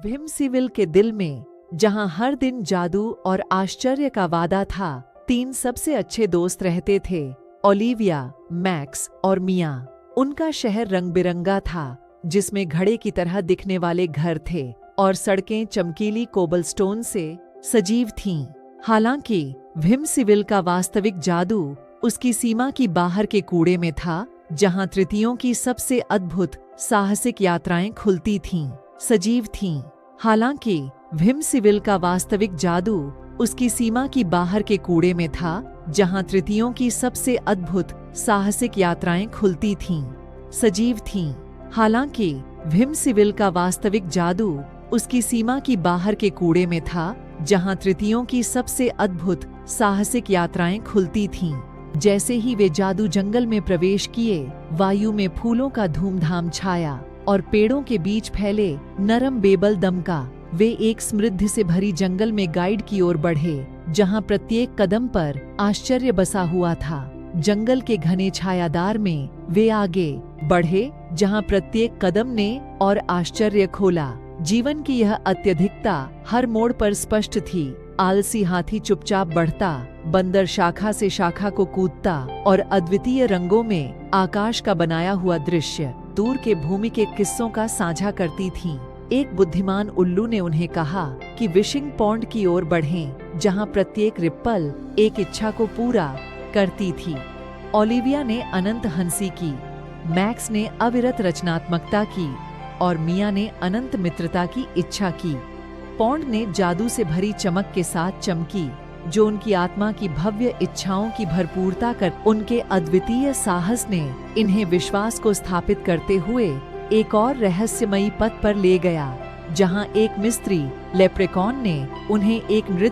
विम्सीविल के दिल में, जहां हर दिन जादू और आश्चर्य का वादा था, 3 सबसे अच्छे दोस्त रहते थे, ओलिविया, मैक्स और मिया। उनका शहर रंग-बिरंगा था, जिसमें घड़े की तरह दिखने वाले घर थे और सड़कें चमकीली कोबलस्टोन से सजीव थीं। हालांकि विम्सीविल का वास्तविक जादू उसकी सीमा की बाहर के कूड़े में था, जहां तृतीयों की सबसे अद्भुत साहसिक यात्राएं खुलती थीं, सजीव थीं। हालांकि विम्सीविल का वास्तविक जादू उसकी सीमा की बाहर के कूड़े में था, जहां तृतीयों की सबसे अद्भुत साहसिक यात्राएं खुलती थीं, सजीव थीं। हालांकि विम्सीविल का वास्तविक जादू उसकी सीमा की बाहर के कूड़े में था, जहां तृतीयों की सबसे अद्भुत साहसिक यात्राएं खुलती थीं। जैसे ही वे जादू जंगल में प्रवेश किए, वायु में फूलों का धूमधाम छाया और पेड़ों के बीच फैले नरम बेबल दमका। वे एक समृद्धि से भरी जंगल में गाइड की ओर बढ़े, जहां प्रत्येक कदम पर आश्चर्य बसा हुआ था। जंगल के घने छायादार में वे आगे बढ़े, जहां प्रत्येक कदम ने और आश्चर्य खोला। जीवन की यह अत्यधिकता हर मोड़ पर स्पष्ट थी। आलसी हाथी चुपचाप बढ़ता, बंदर शाखा से शाखा को कूदता और अद्वितीय रंगों में आकाश का बनाया हुआ दृश्य दूर के भूमि के किस्सों का साझा करती थीं। एक बुद्धिमान उल्लू ने उन्हें कहा कि विशिंग पॉन्ड की ओर बढ़ें, जहां प्रत्येक रिप्पल एक इच्छा को पूरा करती थी। ओलिविया ने अनंत हंसी की, मैक्स ने अविरत रचनात्मकता की और मिया ने अनंत मित्रता की इच्छा की। पॉन्ड ने जादू से भरी चमक के साथ चमकी, जो उनकी आत्मा की भव्य इच्छाओं की भरपूरता कर उनके अद्वितीय साहस ने इन्हें विश्वास को स्थापित करते हुए एक और रहस्यमयी पथ पर ले गया, जहां एक मिस्त्री लेप्रेकॉन ने उन्हें एक नृत्य